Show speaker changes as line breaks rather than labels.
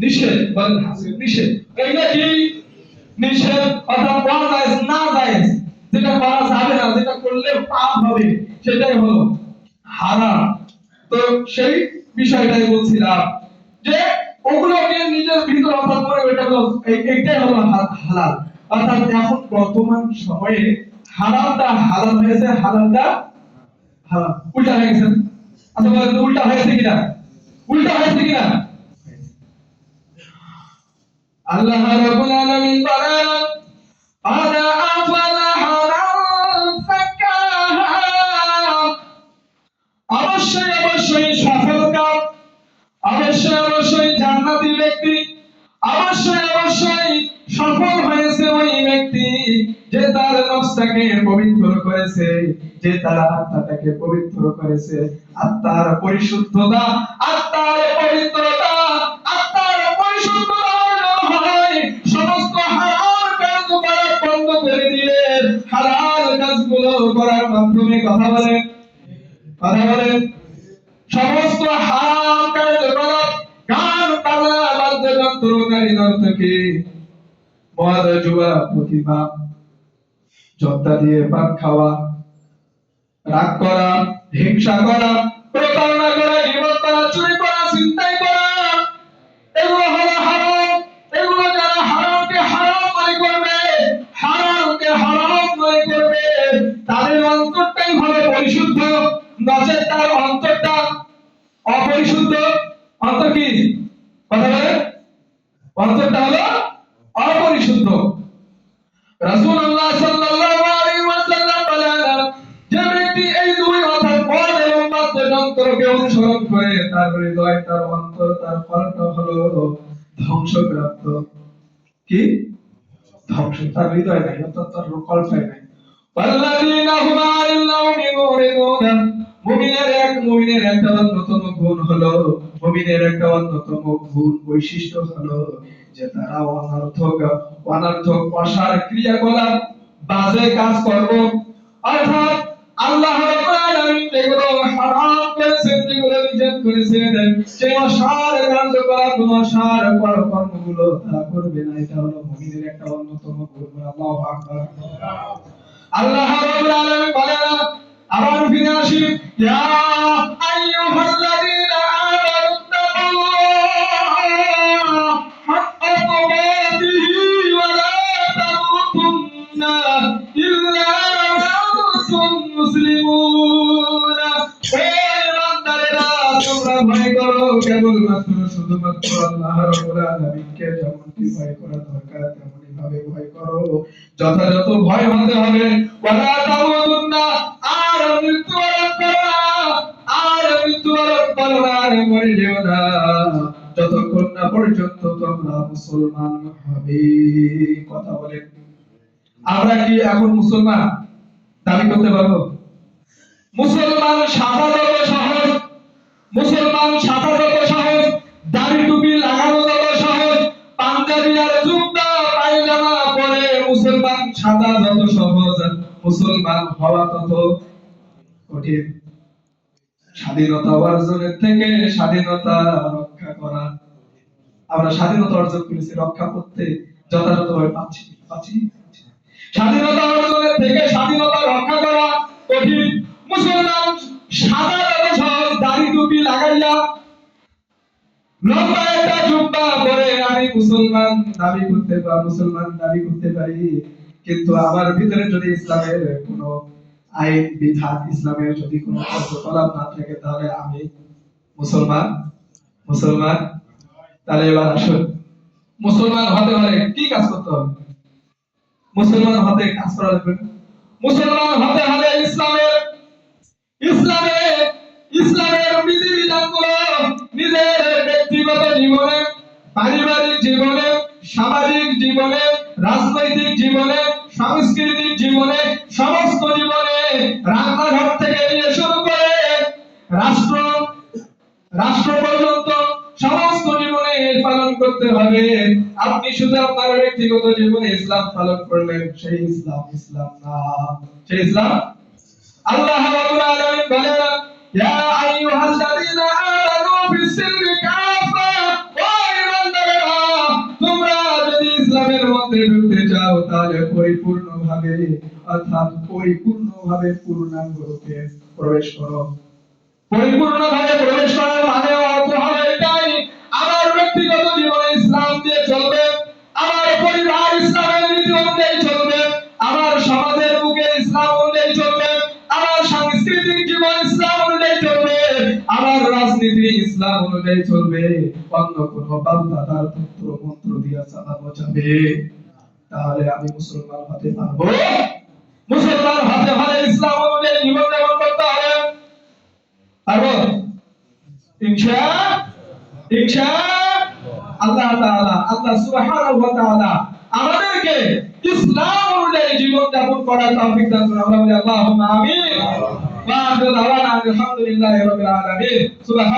নিষেধ, বলেন হাসিল নিষেধ। এটা কি নিষেধ? অর্থাৎ অজায়েজ, না জায়েজ, যেটা করা যাবে না, যেটা করলে পাপ হবে, সেটাই হলো হারাম। তো সেই বিষয়টাই বলছিলাম যে ওগুলোকে নিজের ভিতর অর্থাৎ করে ওইটা হলো এইটাই হলো হালাল। অর্থাৎ এখন বর্তমান সময়ে হারামটা হালাল হয়েছে, হালালটা হারাম উল্টা হয়ে গেছে। আচ্ছা বলেন তো উল্টা হয়েছে কিনা? উল্টা হয়েছে কিনা? আল্লাহ রাব্বুল আলামিন বলেন আদা আফলাহা মান যাক্কাহা, অবশ্যই অবশ্যই সফল কাম, অবশ্যই অবশ্যই জান্নাতি ব্যক্তি, অবশ্যই অবশ্যই সফল হয়েছে ওই ব্যক্তি যে তার নফসটাকে পবিত্র করেছে, যে তার আত্মাটাকে পবিত্র করেছে। আত্মার পরিশুদ্ধতা, আত্মার পবিত্রতা, আত্মার পরিশুদ্ধতা অর্জন হয় সমস্ত হারাম কাজ করা বন্ধ করে দিয়ে হালাল কাজগুলো করার মাধ্যমে। কথা বলেন, কথা বলেন। সমস্ত হারাম কার্যকলাপ, গান বাজনা বাদ্যযন্ত্র নারী নর্তকী মদ জুয়া প্রতিভা জর্দা দিয়ে পান খাওয়া, রাগ করা, হিংসা করা, প্রতারণা করা, গীবত করা, চুরি করা, ছিনতাই করা, এগুলো হলো হারাম। এগুলো যারা হারামকে হারাম মনে করবে, হারামকে হারাম মনে করবে, তাদের অন্তরটাই হবে পরিশুদ্ধ। নচেৎ তার অন্তরটা অপরিশুদ্ধ। অন্তর কি? কথা বলে, অন্তরটা হলো অপরিশুদ্ধ। রাসূলুল্লাহ সাল্লাল্লাহু আলাইহি ওয়াসাল্লাম বলেন যে ব্যক্তি এই দুই অর্থাৎ মদ এবং বাদ্যযন্ত্রকে অনুসরণ করে তার হৃদয়, তার অন্তর, তার ফলটা হলো ধ্বংসপ্রাপ্ত। কি? ধ্বংস। তার হৃদয় নাই, অর্থাৎ তার কল্পনায় নাই। ওয়াল্লাযীনা হুম আলাল লাউমি মুরিদুন, মুমিনের একটা অন্যতম গুণ হলো, মুমিনের একটা অন্যতম গুণ বৈশিষ্ট্য হলো যে তারা অনর্থক অসার ক্রিয়াকলাপ, বাজে কাজ করব, অর্থাৎ আল্লাহ রাব্বুল আলামিন যেগুলো হারাম করেছেন, যেগুলো নিষেধ করেছেন, সেই অসার কার্যকলাপ, অসার কর্মগুলো তারা করবে না। এটা হলো মুমিনের একটা অন্যতম গুণ। আল্লাহু আকবার। আল্লাহ রাব্বুল আলামিন বলেন, আবার ফিরে আসি, ইয়া আইয়ুহাল্লাযীনা আমানু তাকুল্লাহ হাক্কা তুকাতিহি ওয়া লা তামুতুন্না ইল্লা ওয়া আনতুম মুসলিমুন। হে বান্দারা, তোমরা ভয় করো কেবলমাত্র শুধুমাত্র আল্লাহ রাব্বুল আলামিনকে। যেমনটি ভয় করা দরকার তেমনি ভাবে ভয় করো, যথাযথ ভয় হতে হবে। ওয়ালা তামুতুন্না, আর মৃত্যুবরণ করো না, আর মৃত্যুবরণ করো না, আর মরে যেও না যতক্ষণ না পর্যন্ত তোমরা মুসলমান হবে। কথা বলেন, আমরা কি এখন মুসলমান দাবি করতে পারবো? মুসলমান সাজা যত সহজ, মুসলমান সাজা যত সহজ, দাড়ি টুপি লাগানো যত সহজ, পাঞ্জাবি আর জুব্বা পায়জামা পরে মুসলমান সাজা যত সহজ, মুসলমান হওয়া তত কঠিন। স্বাধীনতা অর্জনের থেকে স্বাধীনতা রক্ষা করা, আমরা স্বাধীনতা অর্জন করেছি, রক্ষা করতে যথাযথভাবে পাচ্ছি পাচ্ছি স্বাধীনতা অর্জনের থেকে স্বাধীনতা রক্ষা করা কঠিন। মুসলমান সাদা যত সহজ, দাড়ি টুপি লাগাইয়া লম্বা একটা জুব্বা পরে আমি মুসলমান দাবি করতে পারি, কিন্তু আমার ভিতরে যদি ইসলামের কোনো আইন বিধান, ইসলামের যদি কোনো কার্যকলাপ না থাকে, তাহলে আমি মুসলমান মুসলমান তাহলে এবার আসুন, মুসলমান হতে হলে কি কাজ করতে হবে? মুসলমান হতে কাজ করা লাগবে। মুসলমান হতে হলে ইসলামের ইসলামের ইসলামের বিধিবিধানগুলো নিজের ব্যক্তিগত জীবনে, পারিবারিক জীবনে, সামাজিক জীবনে, রাজনৈতিক জীবনে, সাংস্কৃতিক জীবনে, সমস্ত জীবনে, রান্নাঘর থেকে নিয়ে শুরু করে রাষ্ট্র রাষ্ট্র পর্যন্ত সমস্ত জীবনে পালন করতে হবে। আপনি শুধু আপনার ব্যক্তিগত জীবনে ইসলাম পালন করলেন, সেই ইসলাম ইসলাম না, সেই ইসলাম। আল্লাহ রাব্বুল আলামিন বলেন, ইয়া আইয়ুহাল্লাযীনা আমানু ফিস-সিলমি কাফা, ও ইমানদার মধ্যে ঢুকতে চাও তাহলে পরিপূর্ণভাবে অর্থাৎ পরিপূর্ণভাবে পূর্ণাঙ্গ রূপে প্রবেশ করো। পরিপূর্ণভাবে প্রবেশ করার মানে অর্থ হলো এটাই, আমার ব্যক্তিগত জীবনে ইসলাম দিয়ে চলবে, আমার পরিবার ইসলামের নীতি অনুযায়ী চলবে, আমার সমাজের বুকে ইসলাম অনুযায়ী চলবে, আমার সাংস্কৃতিক জীবন ইসলাম অনুযায়ী চলবে, আমার রাজনীতি ইসলাম অনুযায়ী চলবে। অন্য কোন বাপদাদার তন্ত্র মন্ত্র দিয়ে চালানো যাবে তাহলে আমি মুসলমান হতে পারবো? মুসলমান হতে হলে ইসলাম অনুযায়ী জীবন যাপন করতে হবে। পারবো আল্লাহ তাআলা, আল্লাহ সুবহানাহু ওয়া তাআলা আমাদেরকে ইসলাম অনুযায়ী জীবন যাপন করার তৌফিক দান করুন। আমরা বলি আল্লাহুম্মা আমিন। ওয়া আখিরু দাওয়ানা আলহামদুলিল্লাহি রাব্বিল আলামিন।